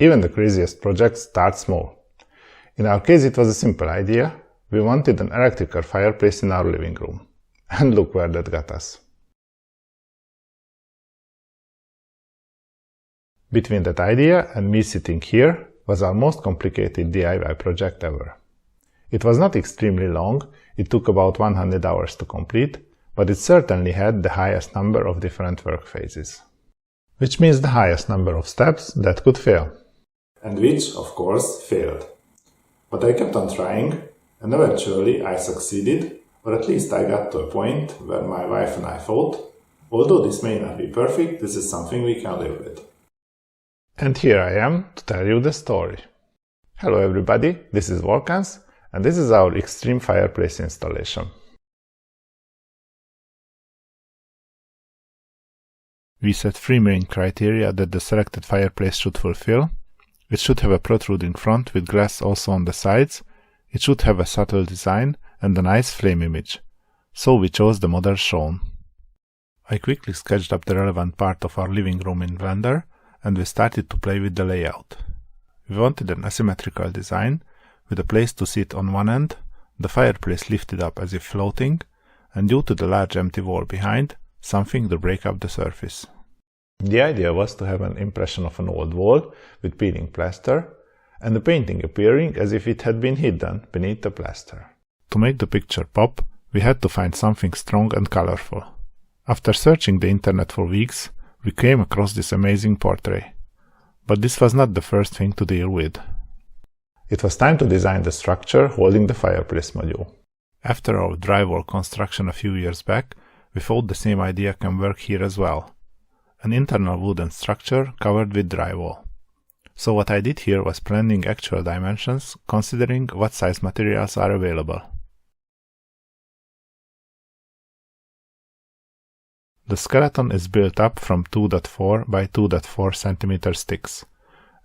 Even the craziest projects start small. In our case, it was a simple idea. We wanted an electrical fireplace in our living room. And look where that got us. Between that idea and me sitting here was our most complicated DIY project ever. It was not extremely long, it took about 100 hours to complete, but it certainly had the highest number of different work phases. Which means the highest number of steps that could fail. And which, of course, failed. But I kept on trying, and eventually I succeeded, or at least I got to a point where my wife and I thought, although this may not be perfect, this is something we can live with. And here I am to tell you the story. Hello everybody, this is Volkans, and this is our extreme fireplace installation. We set three main criteria that the selected fireplace should fulfill. It should have a protruding front with glass also on the sides, it should have a subtle design and a nice flame image. So we chose the model shown. I quickly sketched up the relevant part of our living room in Blender, and we started to play with the layout. We wanted an asymmetrical design, with a place to sit on one end, the fireplace lifted up as if floating, and due to the large empty wall behind, something to break up the surface. The idea was to have an impression of an old wall with peeling plaster, and the painting appearing as if it had been hidden beneath the plaster. To make the picture pop, we had to find something strong and colorful. After searching the internet for weeks, we came across this amazing portrait. But this was not the first thing to deal with. It was time to design the structure holding the fireplace module. After our drywall construction a few years back, we thought the same idea can work here as well. An internal wooden structure covered with drywall. So what I did here was planning actual dimensions, considering what size materials are available. The skeleton is built up from 2.4 by 2.4 cm sticks.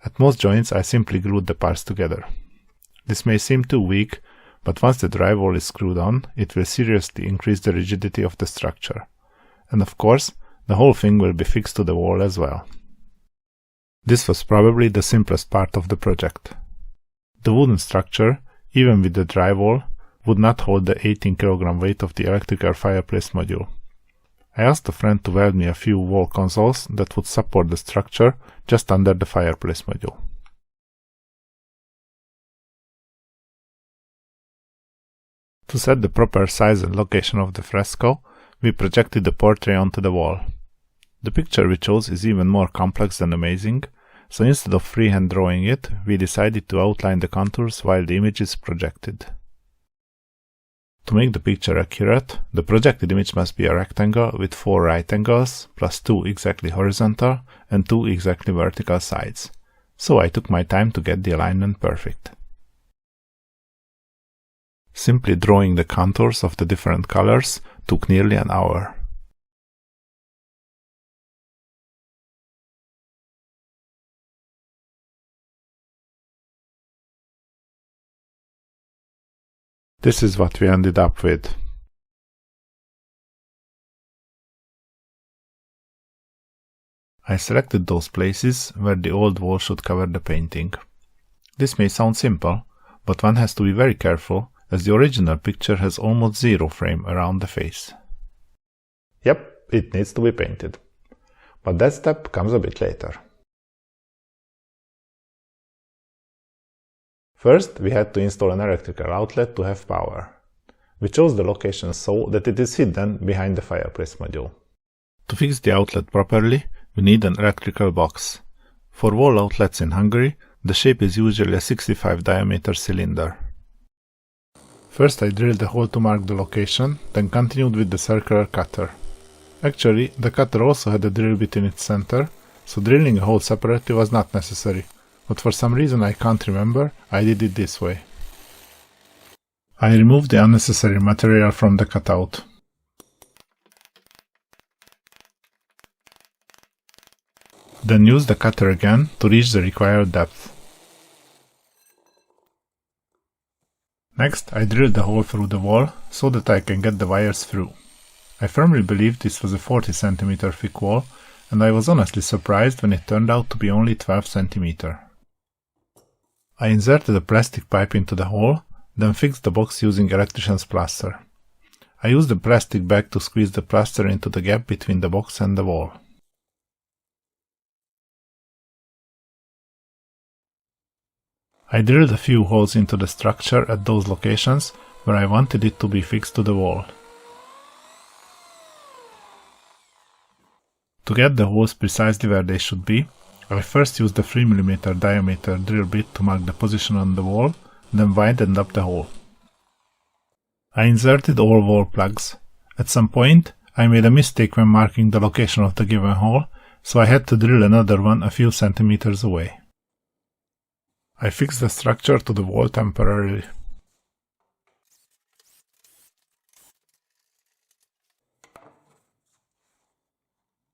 At most joints I simply glued the parts together. This may seem too weak, but once the drywall is screwed on, it will seriously increase the rigidity of the structure. And of course, the whole thing will be fixed to the wall as well. This was probably the simplest part of the project. The wooden structure, even with the drywall, would not hold the 18 kg weight of the electrical fireplace module. I asked a friend to weld me a few wall consoles that would support the structure just under the fireplace module. To set the proper size and location of the fresco, we projected the portrait onto the wall. The picture we chose is even more complex than amazing, so instead of freehand drawing it, we decided to outline the contours while the image is projected. To make the picture accurate, the projected image must be a rectangle with 4 right angles, plus 2 exactly horizontal and 2 exactly vertical sides. So I took my time to get the alignment perfect. Simply drawing the contours of the different colors took nearly an hour. This is what we ended up with. I selected those places where the old wall should cover the painting. This may sound simple, but one has to be very careful as the original picture has almost zero frame around the face. Yep, it needs to be painted. But that step comes a bit later. First, we had to install an electrical outlet to have power. We chose the location so that it is hidden behind the fireplace module. To fix the outlet properly, we need an electrical box. For wall outlets in Hungary, the shape is usually a 65 diameter cylinder. First I drilled a hole to mark the location, then continued with the circular cutter. Actually, the cutter also had a drill bit in its center, so drilling a hole separately was not necessary. But for some reason I can't remember, I did it this way. I removed the unnecessary material from the cutout. Then used the cutter again to reach the required depth. Next, I drilled a hole through the wall so that I can get the wires through. I firmly believed this was a 40 cm thick wall, and I was honestly surprised when it turned out to be only 12 cm. I inserted a plastic pipe into the hole, then fixed the box using electrician's plaster. I used a plastic bag to squeeze the plaster into the gap between the box and the wall. I drilled a few holes into the structure at those locations where I wanted it to be fixed to the wall. To get the holes precisely where they should be, I first used a 3 mm diameter drill bit to mark the position on the wall, then widened up the hole. I inserted all wall plugs. At some point, I made a mistake when marking the location of the given hole, so I had to drill another one a few centimeters away. I fixed the structure to the wall temporarily.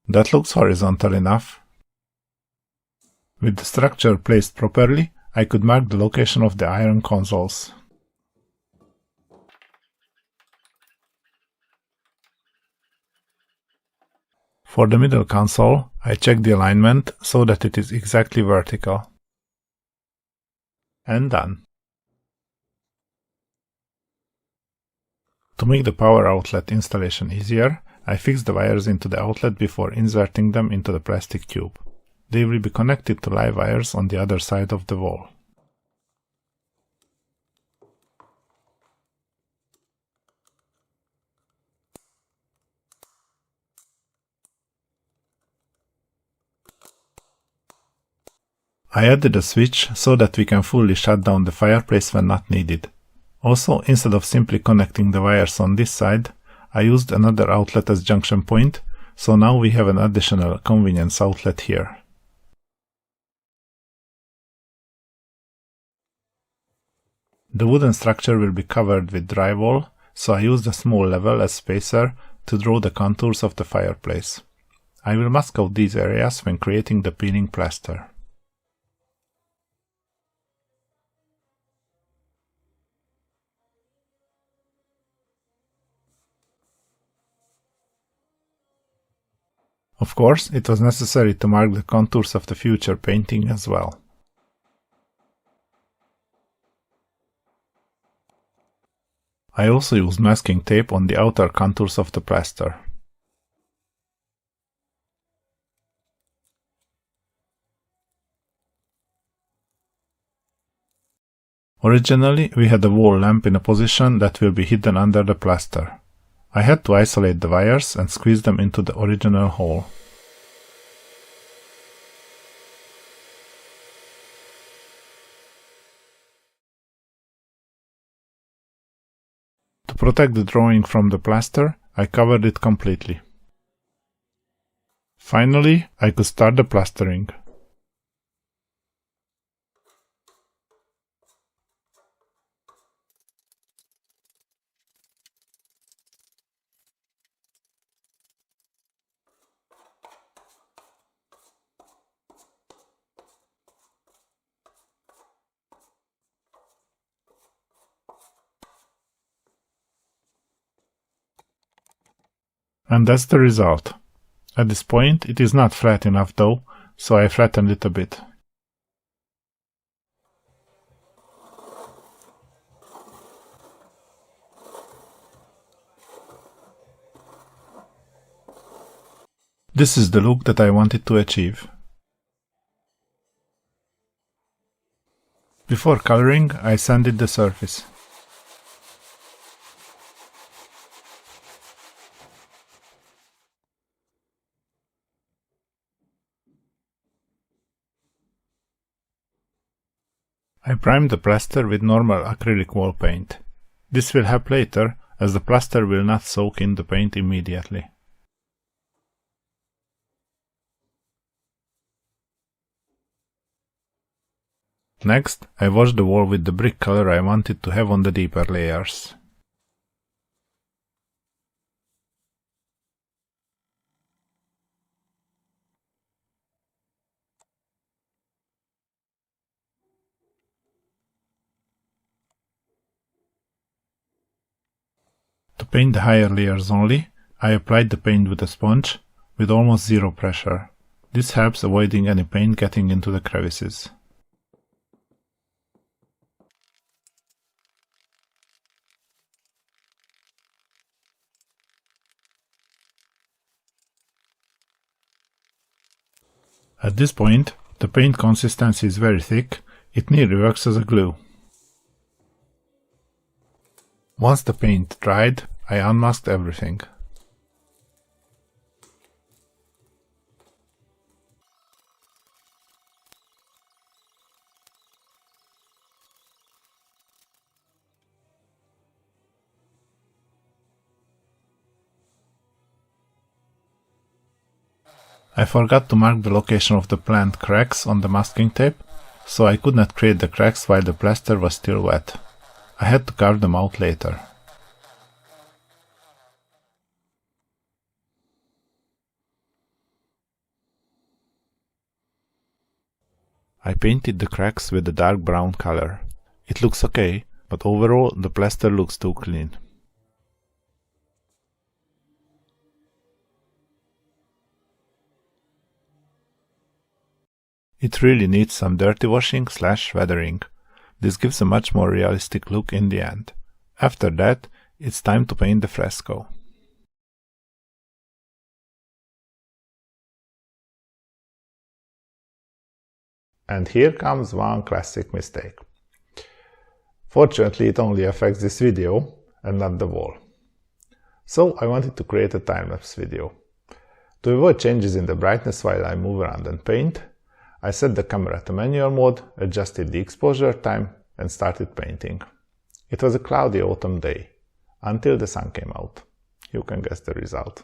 That looks horizontal enough. With the structure placed properly, I could mark the location of the iron consoles. For the middle console, I checked the alignment so that it is exactly vertical. And done. To make the power outlet installation easier, I fixed the wires into the outlet before inserting them into the plastic tube. They will be connected to live wires on the other side of the wall. I added a switch so that we can fully shut down the fireplace when not needed. Also, instead of simply connecting the wires on this side, I used another outlet as junction point, so now we have an additional convenience outlet here. The wooden structure will be covered with drywall, so I used a small level as spacer to draw the contours of the fireplace. I will mask out these areas when creating the peeling plaster. Of course, it was necessary to mark the contours of the future painting as well. I also used masking tape on the outer contours of the plaster. Originally, we had a wall lamp in a position that will be hidden under the plaster. I had to isolate the wires and squeeze them into the original hole. To protect the drawing from the plaster, I covered it completely. Finally, I could start the plastering. And that's the result. At this point, it is not flat enough though, so I flattened it a bit. This is the look that I wanted to achieve. Before coloring, I sanded the surface. I primed the plaster with normal acrylic wall paint. This will help later, as the plaster will not soak in the paint immediately. Next, I washed the wall with the brick color I wanted to have on the deeper layers. To paint the higher layers only, I applied the paint with a sponge, with almost zero pressure. This helps avoiding any paint getting into the crevices. At this point, the paint consistency is very thick, it nearly works as a glue. Once the paint dried, I unmasked everything. I forgot to mark the location of the planned cracks on the masking tape, so I could not create the cracks while the plaster was still wet. I had to carve them out later. I painted the cracks with a dark brown color. It looks okay, but overall the plaster looks too clean. It really needs some dirty washing / weathering. This gives a much more realistic look in the end. After that, it's time to paint the fresco. And here comes one classic mistake. Fortunately, it only affects this video and not the wall. So I wanted to create a time-lapse video. To avoid changes in the brightness while I move around and paint, I set the camera to manual mode, adjusted the exposure time, and started painting. It was a cloudy autumn day, until the sun came out. You can guess the result.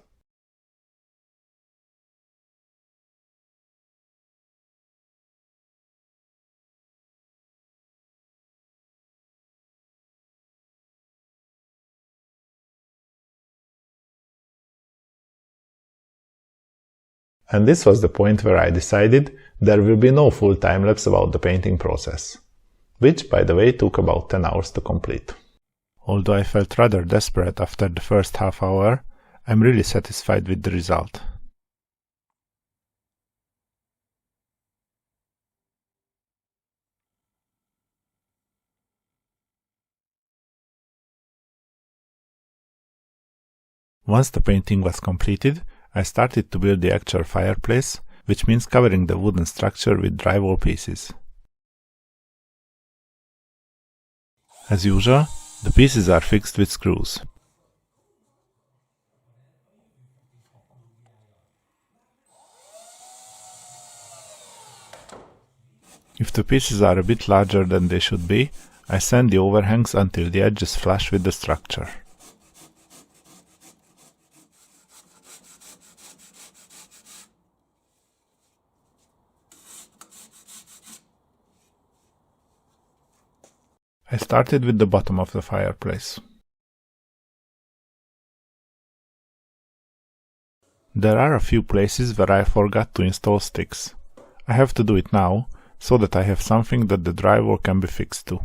And this was the point where I decided there will be no full time-lapse about the painting process, which, by the way, took about 10 hours to complete. Although I felt rather desperate after the first half hour, I'm really satisfied with the result. Once the painting was completed, I started to build the actual fireplace, which means covering the wooden structure with drywall pieces. As usual, the pieces are fixed with screws. If the pieces are a bit larger than they should be, I sand the overhangs until the edge is flush with the structure. I started with the bottom of the fireplace. There are a few places where I forgot to install sticks. I have to do it now, so that I have something that the drywall can be fixed to.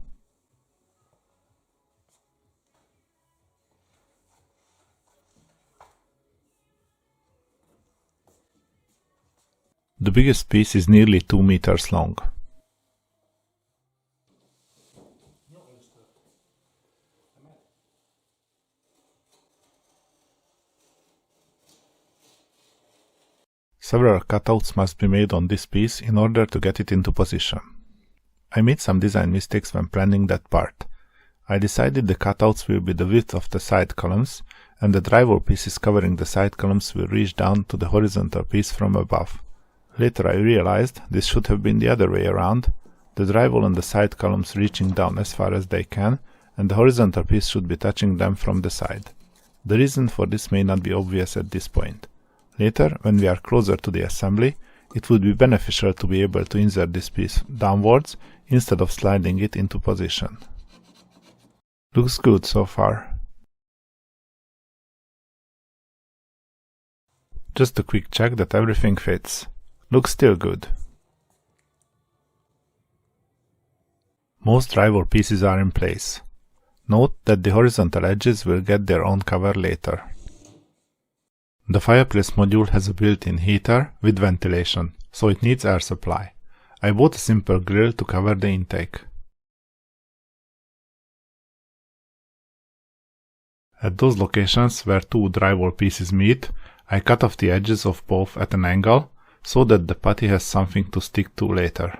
The biggest piece is nearly 2 meters long. Several cutouts must be made on this piece in order to get it into position. I made some design mistakes when planning that part. I decided the cutouts will be the width of the side columns, and the drywall pieces covering the side columns will reach down to the horizontal piece from above. Later I realized this should have been the other way around, the drywall and the side columns reaching down as far as they can, and the horizontal piece should be touching them from the side. The reason for this may not be obvious at this point. Later, when we are closer to the assembly, it would be beneficial to be able to insert this piece downwards instead of sliding it into position. Looks good so far. Just a quick check that everything fits. Looks still good. Most drywall pieces are in place. Note that the horizontal edges will get their own cover later. The fireplace module has a built-in heater with ventilation, so it needs air supply. I bought a simple grill to cover the intake. At those locations where two drywall pieces meet, I cut off the edges of both at an angle, so that the putty has something to stick to later.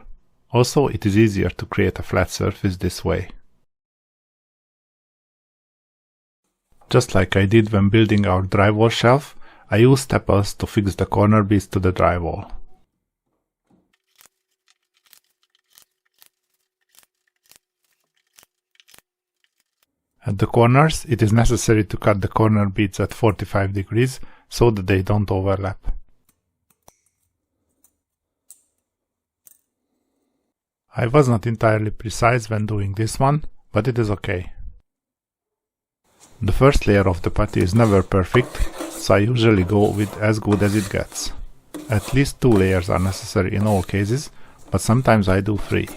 Also, it is easier to create a flat surface this way. Just like I did when building our drywall shelf, I used staples to fix the corner beads to the drywall. At the corners, it is necessary to cut the corner beads at 45 degrees so that they don't overlap. I was not entirely precise when doing this one, but it is okay. The first layer of the putty is never perfect, so I usually go with as good as it gets. At least 2 layers are necessary in all cases, but sometimes I do 3.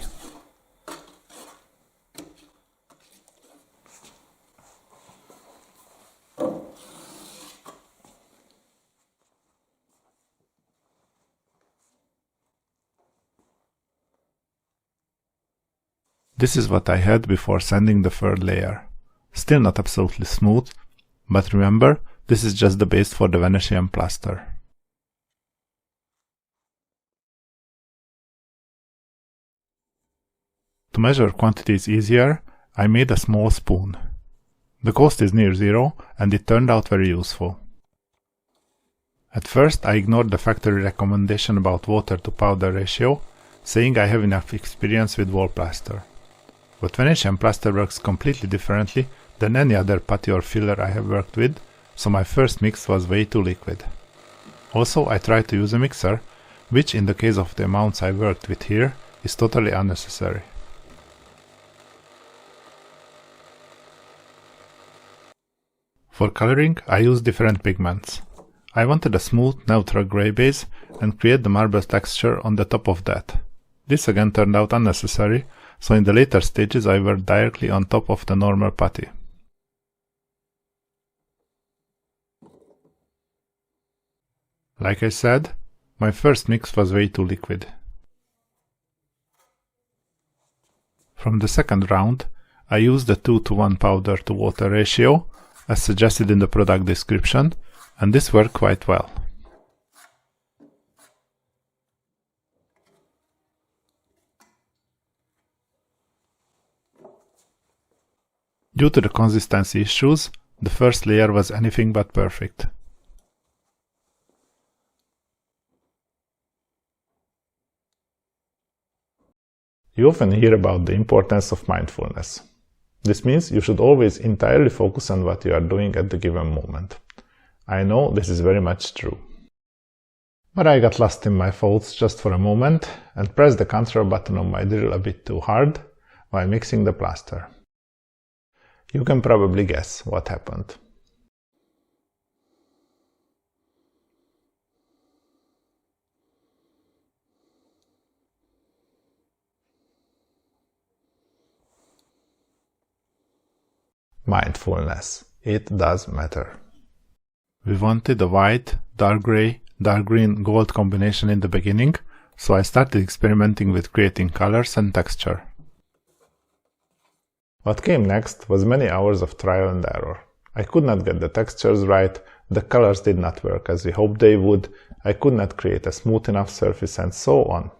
This is what I had before sanding the third layer. Still not absolutely smooth, but remember, this is just the base for the Venetian plaster. To measure quantities easier, I made a small spoon. The cost is near zero, and it turned out very useful. At first, I ignored the factory recommendation about water to powder ratio, saying I have enough experience with wall plaster. But Venetian plaster works completely differently than any other putty or filler I have worked with, so my first mix was way too liquid. Also, I tried to use a mixer, which in the case of the amounts I worked with here, is totally unnecessary. For coloring, I used different pigments. I wanted a smooth, neutral gray base and create the marble texture on the top of that. This again turned out unnecessary, so in the later stages I worked directly on top of the normal putty. Like I said, my first mix was way too liquid. From the second round, I used the 2:1 powder to water ratio, as suggested in the product description, and this worked quite well. Due to the consistency issues, the first layer was anything but perfect. You often hear about the importance of mindfulness. This means you should always entirely focus on what you are doing at the given moment. I know this is very much true. But I got lost in my thoughts just for a moment and pressed the control button on my drill a bit too hard while mixing the plaster. You can probably guess what happened. Mindfulness. It does matter. We wanted a white, dark gray, dark green, gold combination in the beginning, so I started experimenting with creating colors and texture. What came next was many hours of trial and error. I could not get the textures right, the colors did not work as we hoped they would, I could not create a smooth enough surface, and so on.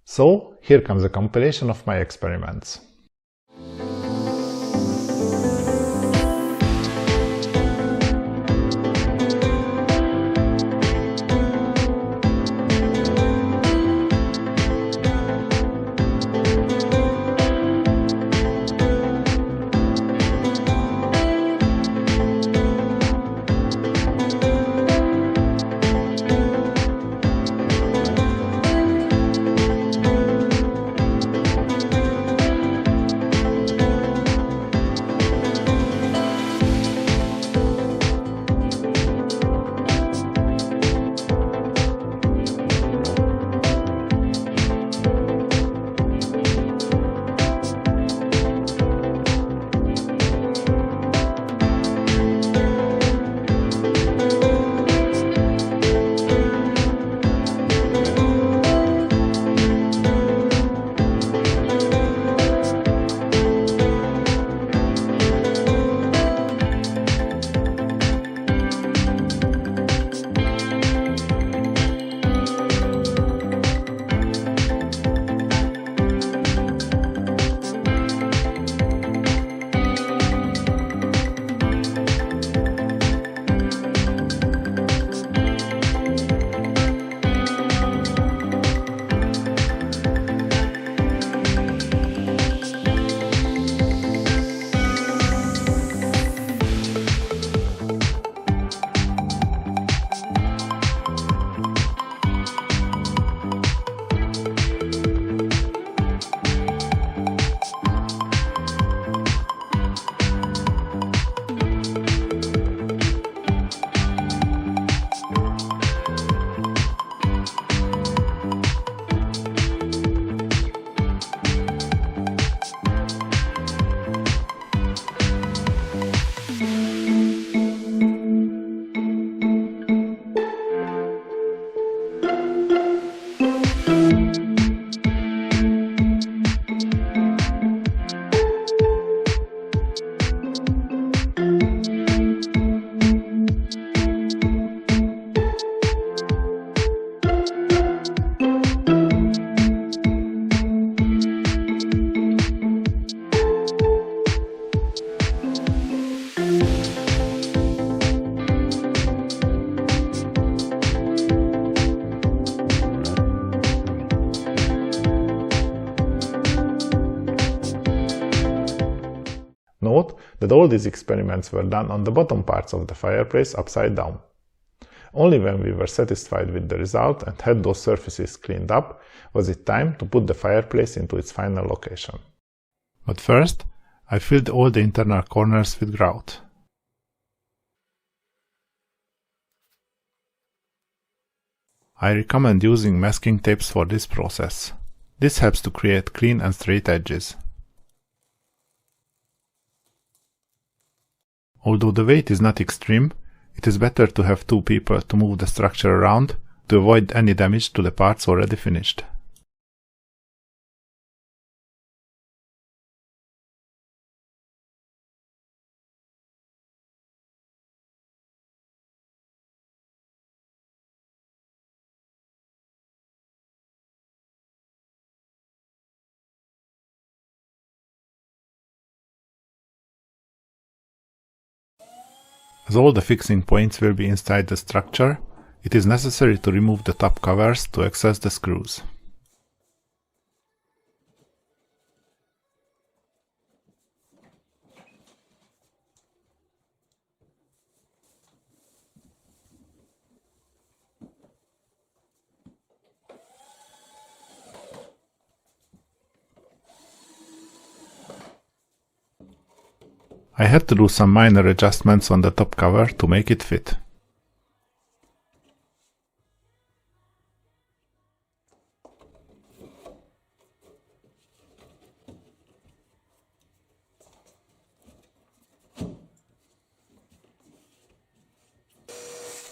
So, here comes a compilation of my experiments. Note that all these experiments were done on the bottom parts of the fireplace upside down. Only when we were satisfied with the result and had those surfaces cleaned up was it time to put the fireplace into its final location. But first, I filled all the internal corners with grout. I recommend using masking tapes for this process. This helps to create clean and straight edges. Although the weight is not extreme, it is better to have two people to move the structure around to avoid any damage to the parts already finished. As all the fixing points will be inside the structure, it is necessary to remove the top covers to access the screws. I had to do some minor adjustments on the top cover to make it fit.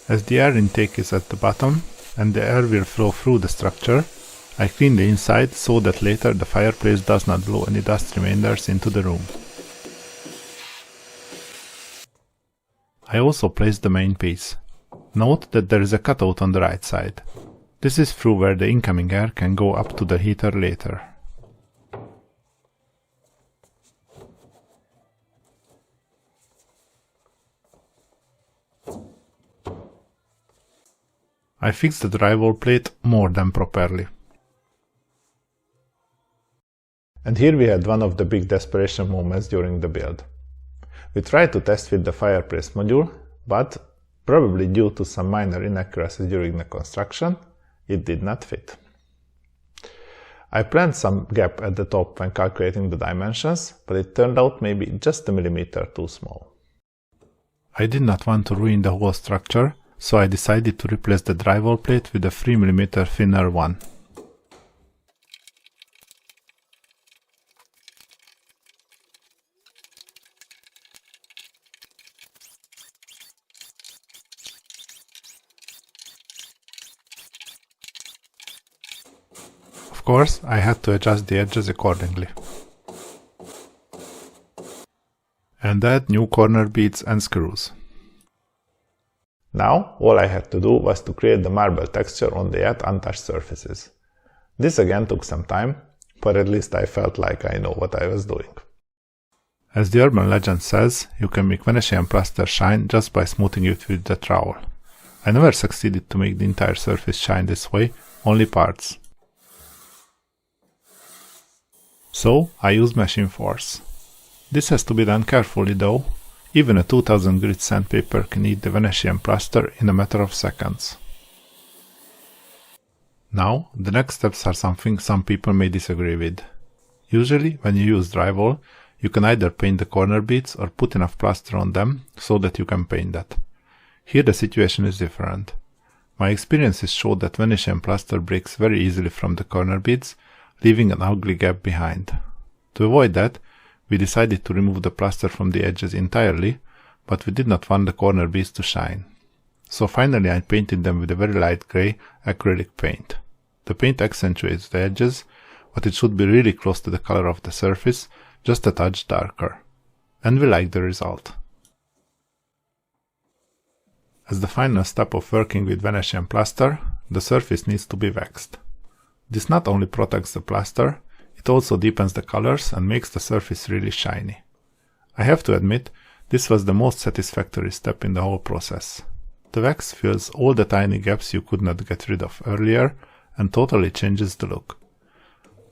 As the air intake is at the bottom and the air will flow through the structure, I clean the inside so that later the fireplace does not blow any dust remainders into the room. I also placed the main piece. Note that there is a cutout on the right side. This is through where the incoming air can go up to the heater later. I fixed the drywall plate more than properly. And here we had one of the big desperation moments during the build. We tried to test with the fireplace module, but, probably due to some minor inaccuracies during the construction, it did not fit. I planned some gap at the top when calculating the dimensions, but it turned out maybe just a millimeter too small. I did not want to ruin the whole structure, so I decided to replace the drywall plate with a 3 mm thinner one. Of course, I had to adjust the edges accordingly. And add new corner beads and screws. Now, all I had to do was to create the marble texture on the yet untouched surfaces. This again took some time, but at least I felt like I know what I was doing. As the urban legend says, you can make Venetian plaster shine just by smoothing it with the trowel. I never succeeded to make the entire surface shine this way, only parts. So, I used machine force. This has to be done carefully though. Even a 2000 grit sandpaper can eat the Venetian plaster in a matter of seconds. Now, the next steps are something some people may disagree with. Usually, when you use drywall, you can either paint the corner beads or put enough plaster on them so that you can paint that. Here the situation is different. My experiences show that Venetian plaster breaks very easily from the corner beads, leaving an ugly gap behind. To avoid that, we decided to remove the plaster from the edges entirely, but we did not want the corner beads to shine. So finally I painted them with a very light grey acrylic paint. The paint accentuates the edges, but it should be really close to the color of the surface, just a touch darker. And we like the result. As the final step of working with Venetian plaster, the surface needs to be waxed. This not only protects the plaster, it also deepens the colors and makes the surface really shiny. I have to admit, this was the most satisfactory step in the whole process. The wax fills all the tiny gaps you could not get rid of earlier and totally changes the look.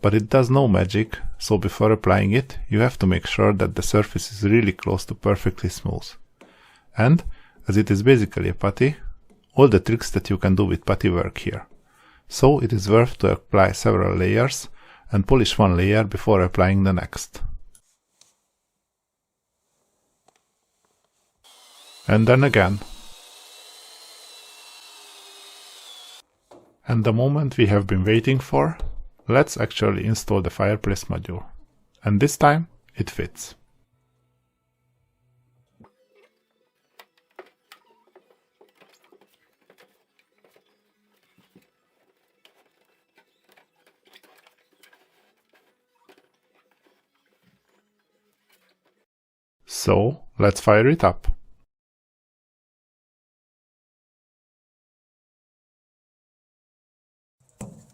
But it does no magic, so before applying it, you have to make sure that the surface is really close to perfectly smooth. And, as it is basically a putty, all the tricks that you can do with putty work here. So it is worth to apply several layers and polish one layer before applying the next. And then again. And the moment we have been waiting for, let's actually install the fireplace module. And this time, it fits. So, let's fire it up.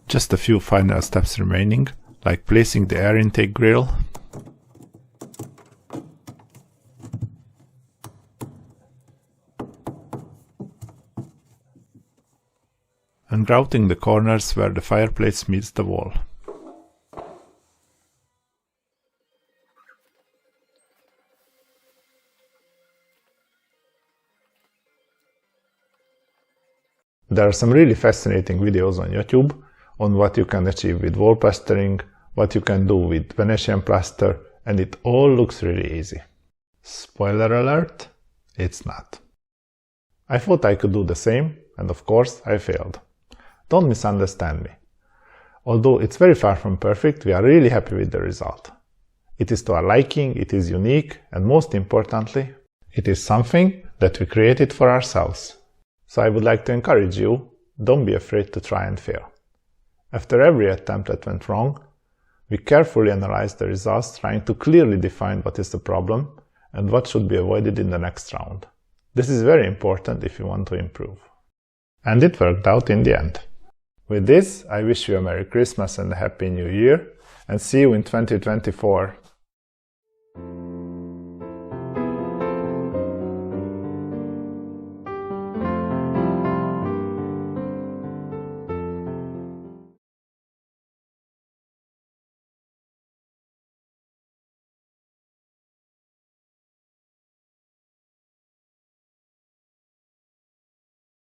Just a few final steps remaining, like placing the air intake grill, and grouting the corners where the fireplace meets the wall. There are some really fascinating videos on YouTube on what you can achieve with wall plastering, what you can do with Venetian plaster, and it all looks really easy. Spoiler alert, it's not. I thought I could do the same, and of course I failed. Don't misunderstand me. Although it's very far from perfect, we are really happy with the result. It is to our liking, it is unique, and most importantly, it is something that we created for ourselves. So I would like to encourage you, don't be afraid to try and fail. After every attempt that went wrong, we carefully analyzed the results, trying to clearly define what is the problem and what should be avoided in the next round. This is very important if you want to improve. And it worked out in the end. With this, I wish you a Merry Christmas and a Happy New Year, and see you in 2024.